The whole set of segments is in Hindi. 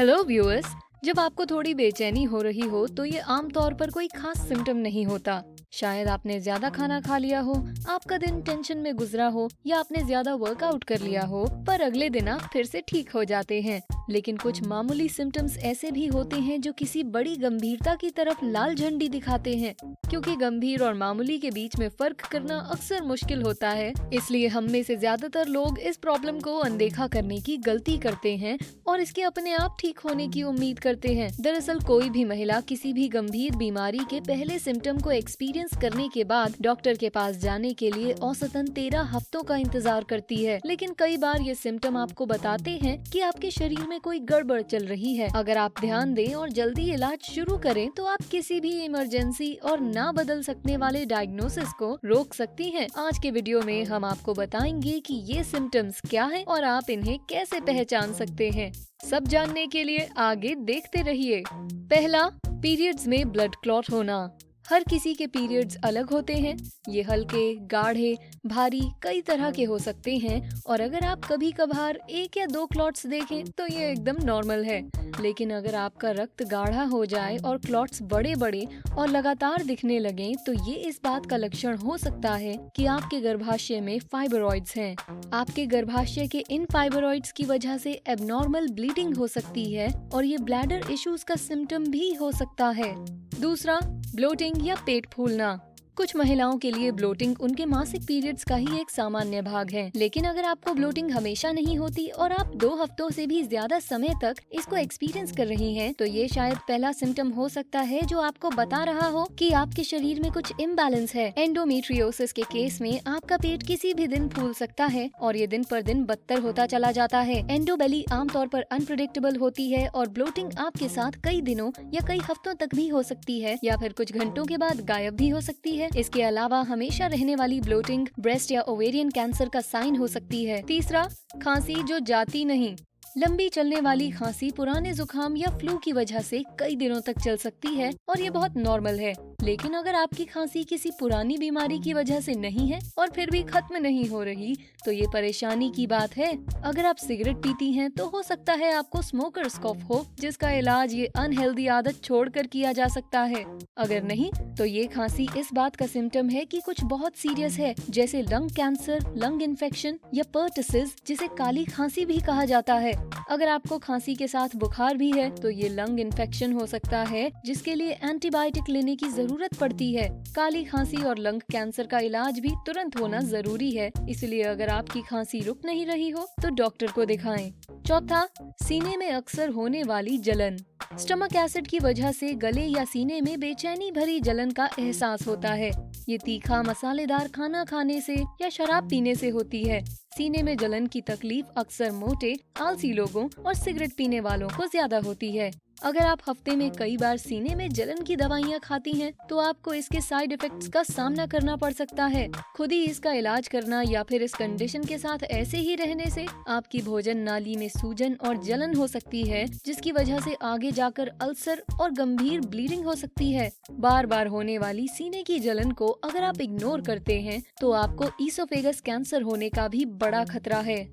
Hello viewers. जब आपको थोड़ी बेचैनी हो रही हो तो ये आमतौर पर कोई खास सिम्टम नहीं होता। शायद आपने ज्यादा खाना खा लिया हो, आपका दिन टेंशन में गुजरा हो या आपने ज्यादा वर्कआउट कर लिया हो, पर अगले दिन आप फिर से ठीक हो जाते हैं। लेकिन कुछ मामूली सिम्टम्स ऐसे भी होते हैं जो किसी बड़ी गंभीरता की तरफ लाल झंडी दिखाते हैं। क्योंकि गंभीर और मामूली के बीच में फर्क करना अक्सर मुश्किल होता है, इसलिए हम में से ज्यादातर लोग इस प्रॉब्लम को अनदेखा करने की गलती करते हैं और इसके अपने आप ठीक होने की उम्मीद करते हैं। दरअसल कोई भी महिला किसी भी गंभीर बीमारी के पहले सिम्टम को एक्सपीरियंस करने के बाद डॉक्टर के पास जाने के लिए औसतन 13 हफ्तों का इंतजार करती है। लेकिन कई बार ये सिम्टम आपको बताते हैं कि आपके शरीर में कोई गड़बड़ चल रही है। अगर आप ध्यान दें और जल्दी इलाज शुरू करें तो आप किसी भी इमरजेंसी और ना बदल सकने वाले डायग्नोसिस को रोक सकती हैं। आज के वीडियो में हम आपको बताएंगे कि ये सिम्टम्स क्या हैं और आप इन्हें कैसे पहचान सकते हैं। सब जानने के लिए आगे देखते रहिए। पहला, पीरियड्स में ब्लड क्लॉट होना। हर किसी के पीरियड्स अलग होते हैं। ये हल्के, गाढ़े, भारी कई तरह के हो सकते हैं और अगर आप कभी कभार 1 या 2 क्लॉट्स देखें तो ये एकदम नॉर्मल है। लेकिन अगर आपका रक्त गाढ़ा हो जाए और क्लॉट्स बड़े बड़े और लगातार दिखने लगें तो ये इस बात का लक्षण हो सकता है कि आपके गर्भाशय में फाइब्रॉइड्स हैं। आपके गर्भाशय के इन फाइब्रॉइड्स की वजह से एबनॉर्मल ब्लीडिंग हो सकती है और ये ब्लैडर इश्यूज का सिम्टम भी हो सकता है। दूसरा, ब्लोटिंग या पेट फूलना। कुछ महिलाओं के लिए ब्लोटिंग उनके मासिक पीरियड्स का ही एक सामान्य भाग है। लेकिन अगर आपको ब्लोटिंग हमेशा नहीं होती और आप 2 हफ्तों से भी ज्यादा समय तक इसको एक्सपीरियंस कर रही हैं, तो ये शायद पहला सिम्टम हो सकता है जो आपको बता रहा हो कि आपके शरीर में कुछ इम्बैलेंस है। एंडोमेट्रियोसिस के केस में आपका पेट किसी भी दिन फूल सकता है और ये दिन पर दिन बदतर होता चला जाता है। एंडोबेली आमतौर पर अनप्रेडिक्टेबल होती है और ब्लोटिंग आपके साथ कई दिनों या कई हफ्तों तक भी हो सकती है या फिर कुछ घंटों के बाद गायब भी हो सकती है। इसके अलावा हमेशा रहने वाली ब्लोटिंग ब्रेस्ट या ओवेरियन कैंसर का साइन हो सकती है। तीसरा, खांसी जो जाती नहीं। लंबी चलने वाली खांसी पुराने जुकाम या फ्लू की वजह से कई दिनों तक चल सकती है और ये बहुत नॉर्मल है। लेकिन अगर आपकी खांसी किसी पुरानी बीमारी की वजह से नहीं है और फिर भी खत्म नहीं हो रही तो ये परेशानी की बात है। अगर आप सिगरेट पीती हैं तो हो सकता है आपको स्मोकर्स कॉफ हो, जिसका इलाज ये अनहेल्दी आदत छोड़कर किया जा सकता है। अगर नहीं तो ये खांसी इस बात का सिम्टम है कि कुछ बहुत सीरियस है, जैसे लंग कैंसर, लंग इन्फेक्शन या पर्टिसिस, जिसे काली खांसी भी कहा जाता है। अगर आपको खांसी के साथ बुखार भी है तो ये लंग इन्फेक्शन हो सकता है, जिसके लिए एंटीबायोटिक लेने की जरूरत पड़ती है। काली खांसी और लंग कैंसर का इलाज भी तुरंत होना जरूरी है, इसलिए अगर आपकी खांसी रुक नहीं रही हो तो डॉक्टर को दिखाएं। चौथा, सीने में अक्सर होने वाली जलन। स्टमक एसिड की वजह से गले या सीने में बेचैनी भरी जलन का एहसास होता है। ये तीखा मसालेदार खाना खाने से या शराब पीने से होती है। सीने में जलन की तकलीफ अक्सर मोटे, आलसी लोगों और सिगरेट पीने वालों को ज्यादा होती है। अगर आप हफ्ते में कई बार सीने में जलन की दवाइयाँ खाती हैं, तो आपको इसके साइड इफेक्ट्स का सामना करना पड़ सकता है। खुद ही इसका इलाज करना या फिर इस कंडीशन के साथ ऐसे ही रहने से आपकी भोजन नाली में सूजन और जलन हो सकती है, जिसकी वजह से आगे जाकर अल्सर और गंभीर ब्लीडिंग हो सकती है। बार बार होने वाली सीने की जलन को अगर आप इग्नोर करते हैं तो आपको ईसोफेगस कैंसर होने का भी बड़ा खतरा है।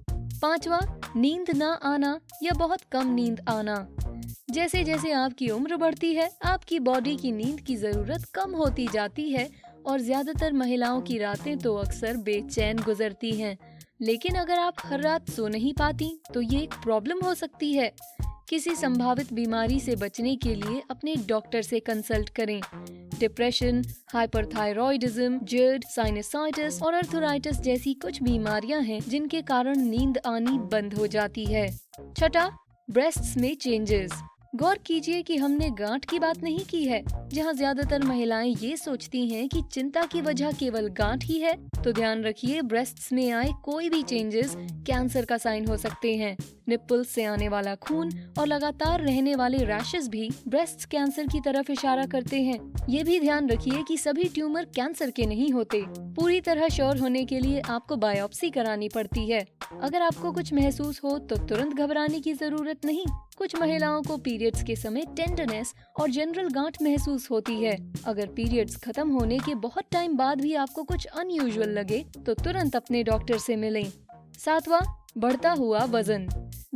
पांचवा, नींद न आना या बहुत कम नींद आना। जैसे जैसे आपकी उम्र बढ़ती है, आपकी बॉडी की नींद की जरूरत कम होती जाती है और ज्यादातर महिलाओं की रातें तो अक्सर बेचैन गुजरती हैं। लेकिन अगर आप हर रात सो नहीं पाती तो ये एक प्रॉब्लम हो सकती है। किसी संभावित बीमारी से बचने के लिए अपने डॉक्टर से कंसल्ट करें। डिप्रेशन, हाइपरथायरॉयडिज्म, जर्ड, साइनसाइटिस और अर्थराइटिस जैसी कुछ बीमारियां हैं जिनके कारण नींद आनी बंद हो जाती है। छठा, ब्रेस्ट्स में चेंजेस। गौर कीजिए कि हमने गांठ की बात नहीं की है। जहां ज्यादातर महिलाएं ये सोचती हैं कि चिंता की वजह केवल गांठ ही है, तो ध्यान रखिए ब्रेस्ट्स में आए कोई भी चेंजेस कैंसर का साइन हो सकते हैं। निप्पल्स से आने वाला खून और लगातार रहने वाले रैशेस भी ब्रेस्ट कैंसर की तरफ इशारा करते हैं। ये भी ध्यान रखिए कि सभी ट्यूमर कैंसर के नहीं होते। पूरी तरह श्योर होने के लिए आपको बायोप्सी करानी पड़ती है। अगर आपको कुछ महसूस हो तो तुरंत घबराने की जरूरत नहीं। कुछ महिलाओं को पीरियड्स के समय टेंडरनेस और जनरल गांठ महसूस होती है। अगर पीरियड्स खत्म होने के बहुत टाइम बाद भी आपको कुछ अनयूजुअल लगे तो तुरंत अपने डॉक्टर से मिलें। सातवां, बढ़ता हुआ वजन।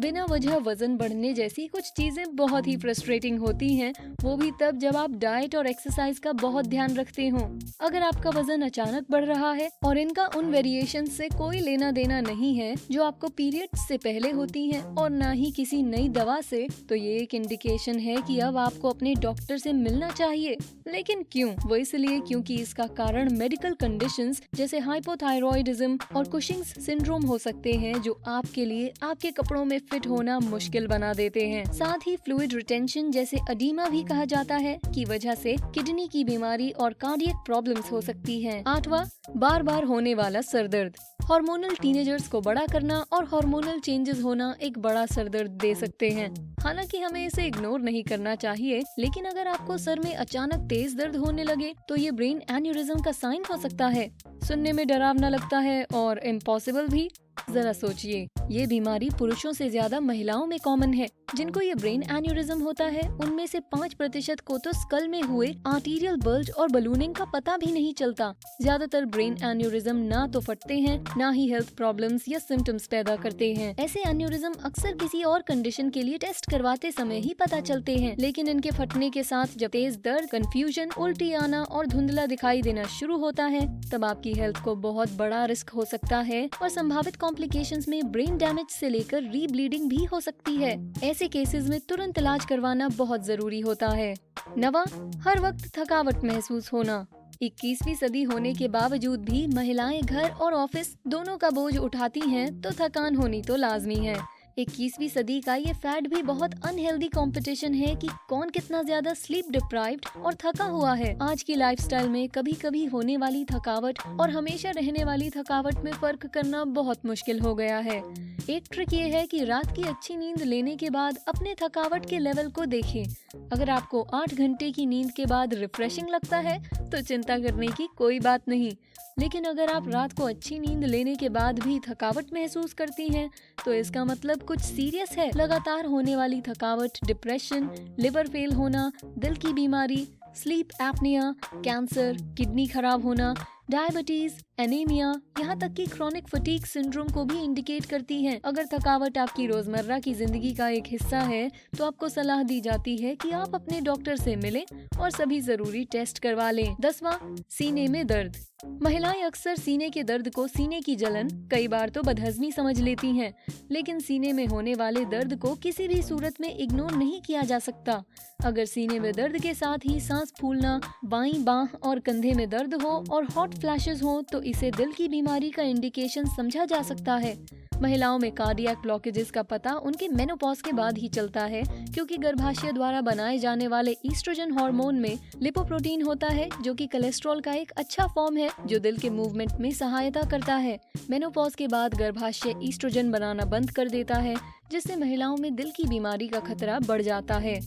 बिना वजह वजन बढ़ने जैसी कुछ चीजें बहुत ही फ्रस्ट्रेटिंग होती हैं, वो भी तब जब आप डाइट और एक्सरसाइज का बहुत ध्यान रखते हो। अगर आपका वजन अचानक बढ़ रहा है और इनका उन वेरिएशन से कोई लेना देना नहीं है जो आपको पीरियड्स से पहले होती हैं और ना ही किसी नई दवा से, तो ये एक इंडिकेशन है कि अब आपको अपने डॉक्टर से मिलना चाहिए। लेकिन क्यों? वो इसलिए क्योंकि इसका कारण मेडिकल कंडीशंस जैसे हाइपोथायरॉयडिज्म और कुशिंग्स सिंड्रोम हो सकते हैं, जो आपके लिए आपके कपड़ों में फिट होना मुश्किल बना देते हैं। साथ ही फ्लूइड रिटेंशन जैसे अडीमा भी कहा जाता है की वजह से किडनी की बीमारी और कार्डियक प्रॉब्लम्स हो सकती हैं। 8वां, बार बार होने वाला सरदर्द। हार्मोनल टीनेजर्स को बड़ा करना और हार्मोनल चेंजेस होना एक बड़ा सरदर्द दे सकते हैं। हालांकि हमें इसे इग्नोर नहीं करना चाहिए, लेकिन अगर आपको सर में अचानक तेज दर्द होने लगे तो ये ब्रेन एन्यूरिज्म का साइन हो सकता है। सुनने में डरावना लगता है और इम्पॉसिबल भी। जरा सोचिए, ये बीमारी पुरुषों से ज्यादा महिलाओं में कॉमन है। जिनको ये ब्रेन एन्यूरिज्म होता है उनमें से 5% को तो स्कल में हुए आर्टीरियल बल्ज और बलूनिंग का पता भी नहीं चलता। ज्यादातर ब्रेन एन्यूरिज्म ना तो फटते हैं, ना ही हेल्थ प्रॉब्लम्स या सिम्टम्स पैदा करते हैं। ऐसे एन्यूरिज्म अक्सर किसी और कंडीशन के लिए टेस्ट करवाते समय ही पता चलते हैं, लेकिन इनके फटने के साथ जब तेज दर्द, कंफ्यूजन, उल्टी आना और धुंधला दिखाई देना शुरू होता है, तब आपकी हेल्थ को बहुत बड़ा रिस्क हो सकता है और संभावित कॉम्प्लिकेशंस में ब्रेन डैमेज से लेकर रीब्लीडिंग भी हो सकती है। ऐसे केसेस में तुरंत इलाज करवाना बहुत जरूरी होता है। 9वां, हर वक्त थकावट महसूस होना। 21वीं सदी होने के बावजूद भी महिलाएं घर और ऑफिस दोनों का बोझ उठाती हैं, तो थकान होनी तो लाजमी है। 21वीं सदी का ये फैड भी बहुत अनहेल्दी कंपटीशन है कि कौन कितना ज्यादा स्लीप डिप्राइव्ड और थका हुआ है। आज की लाइफस्टाइल में कभी कभी होने वाली थकावट और हमेशा रहने वाली थकावट में फर्क करना बहुत मुश्किल हो गया है। एक ट्रिक ये है कि रात की अच्छी नींद लेने के बाद अपने थकावट के लेवल को देखें। अगर आपको 8 घंटे की नींद के बाद रिफ्रेशिंग लगता है तो चिंता करने की कोई बात नहीं, लेकिन अगर आप रात को अच्छी नींद लेने के बाद भी थकावट महसूस करती हैं, तो इसका मतलब कुछ सीरियस है। लगातार होने वाली थकावट डिप्रेशन, लिवर फेल होना, दिल की बीमारी, स्लीप एपनिया, कैंसर, किडनी खराब होना, डायबिटीज, एनीमिया, यहाँ तक कि क्रोनिक फटीग सिंड्रोम को भी इंडिकेट करती है। अगर थकावट आपकी रोजमर्रा की जिंदगी का एक हिस्सा है तो आपको सलाह दी जाती है कि आप अपने डॉक्टर से मिलें और सभी जरूरी टेस्ट करवा लें। 10वां, सीने में दर्द। महिलाएं अक्सर सीने के दर्द को सीने की जलन, कई बार तो बदहजमी समझ लेती हैं, लेकिन सीने में होने वाले दर्द को किसी भी सूरत में इग्नोर नहीं किया जा सकता। अगर सीने में दर्द के साथ ही सांस फूलना, बाईं बांह और कंधे में दर्द हो और हॉट फ्लैशेस हो तो इसे दिल की बीमारी का इंडिकेशन समझा जा सकता है। महिलाओं में कार्डियक ब्लॉकेजेस का पता उनके मेनोपॉज के बाद ही चलता है, क्योंकि गर्भाशय द्वारा बनाए जाने वाले ईस्ट्रोजन हार्मोन में लिपोप्रोटीन होता है, जो कि कोलेस्ट्रॉल का एक अच्छा फॉर्म है जो दिल के मूवमेंट में सहायता करता है। मेनोपॉज के बाद गर्भाशय ईस्ट्रोजन बनाना बंद कर देता है, जिससे महिलाओं में दिल की बीमारी का खतरा बढ़ जाता है।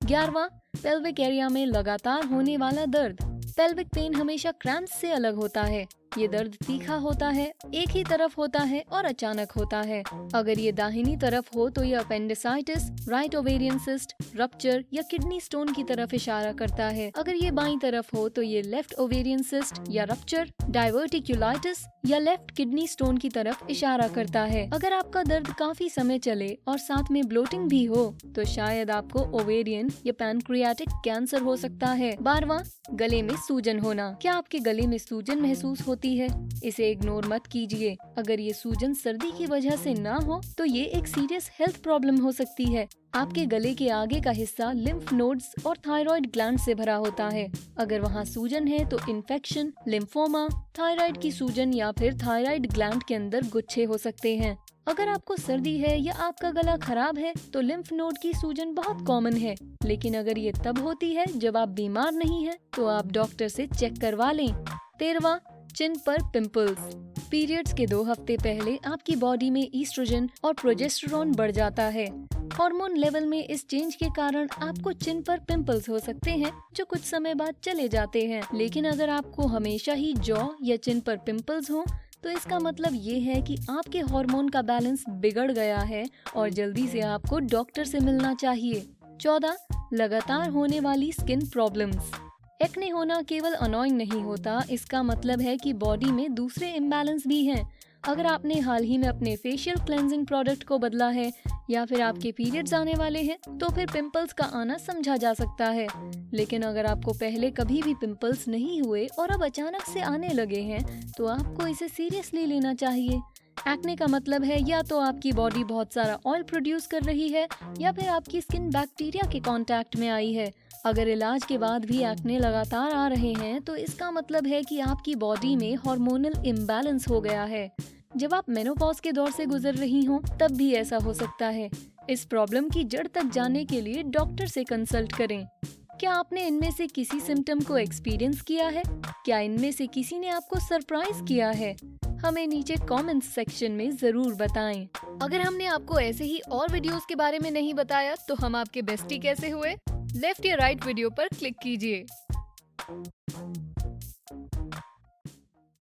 11वां, पेल्विक एरिया में लगातार होने वाला दर्द। पेल्विक पेन हमेशा क्रैम्प्स से अलग होता है। ये दर्द तीखा होता है, एक ही तरफ होता है और अचानक होता है। अगर ये दाहिनी तरफ हो तो ये appendicitis, right ovarian cyst, rupture या किडनी स्टोन की तरफ इशारा करता है। अगर ये बाईं तरफ हो तो ये लेफ्ट ओवेरियन सिस्ट या रप्चर, डाइवर्टिक्युलाइटिस या लेफ्ट किडनी स्टोन की तरफ इशारा करता है। अगर आपका दर्द काफी समय चले और साथ में ब्लोटिंग भी हो तो शायद आपको ओवेरियन या पैनक्रियाटिक कैंसर हो सकता है। 12वां, गले में सूजन होना। क्या आपके गले में सूजन महसूस होती है? इसे इग्नोर मत कीजिए। अगर ये सूजन सर्दी की वजह से ना हो तो ये एक सीरियस हेल्थ प्रॉब्लम हो सकती है। आपके गले के आगे का हिस्सा लिम्फ नोड्स और थायराइड ग्लैंड से भरा होता है। अगर वहाँ सूजन है तो इन्फेक्शन, लिम्फोमा, थायराइड की सूजन या फिर थायराइड ग्लैंड के अंदर गुच्छे हो सकते हैं। अगर आपको सर्दी है या आपका गला खराब है तो लिम्फ नोड की सूजन बहुत कॉमन है, लेकिन अगर ये तब होती है जब आप बीमार नहीं हैं, तो आप डॉक्टर से चेक करवा लें। 13वां, चिन पर पिंपल्स। पीरियड्स के 2 हफ्ते पहले आपकी बॉडी में ईस्ट्रोजन और प्रोजेस्टेरोन बढ़ जाता है। हार्मोन लेवल में इस चेंज के कारण आपको चिन पर पिंपल्स हो सकते हैं, जो कुछ समय बाद चले जाते हैं। लेकिन अगर आपको हमेशा ही जॉ या चिन पर पिंपल्स हो तो इसका मतलब ये है कि आपके हार्मोन का बैलेंस बिगड़ गया है और जल्दी से आपको डॉक्टर से मिलना चाहिए। 14, लगातार होने वाली स्किन प्रॉब्लम्स। एक्ने होना केवल अनोइंग नहीं होता, इसका मतलब है कि बॉडी में दूसरे इम्बैलेंस भी हैं। अगर आपने हाल ही में अपने फेशियल क्लेंजिंग प्रोडक्ट को बदला है या फिर आपके पीरियड्स आने वाले हैं तो फिर पिंपल्स का आना समझा जा सकता है। लेकिन अगर आपको पहले कभी भी पिंपल्स नहीं हुए और अब अचानक से आने लगे हैं तो आपको इसे सीरियसली लेना चाहिए। एक्ने का मतलब है या तो आपकी बॉडी बहुत सारा ऑयल प्रोड्यूस कर रही है या फिर आपकी स्किन बैक्टीरिया के कांटेक्ट में आई है। अगर इलाज के बाद भी एक्ने लगातार आ रहे हैं तो इसका मतलब है कि आपकी बॉडी में हार्मोनल इम्बैलेंस हो गया है। जब आप मेनोपॉज के दौर से गुजर रही हों तब भी ऐसा हो सकता है। इस प्रॉब्लम की जड़ तक जाने के लिए डॉक्टर से कंसल्ट करें। क्या आपने इनमें से किसी सिम्टम को एक्सपीरियंस किया है? क्या इनमें से किसी ने आपको सरप्राइज किया है? हमें नीचे कमेंट्स सेक्शन में जरूर बताएं। अगर हमने आपको ऐसे ही और वीडियोस के बारे में नहीं बताया तो हम आपके बेस्टी कैसे हुए? लेफ्ट या राइट वीडियो पर क्लिक कीजिए।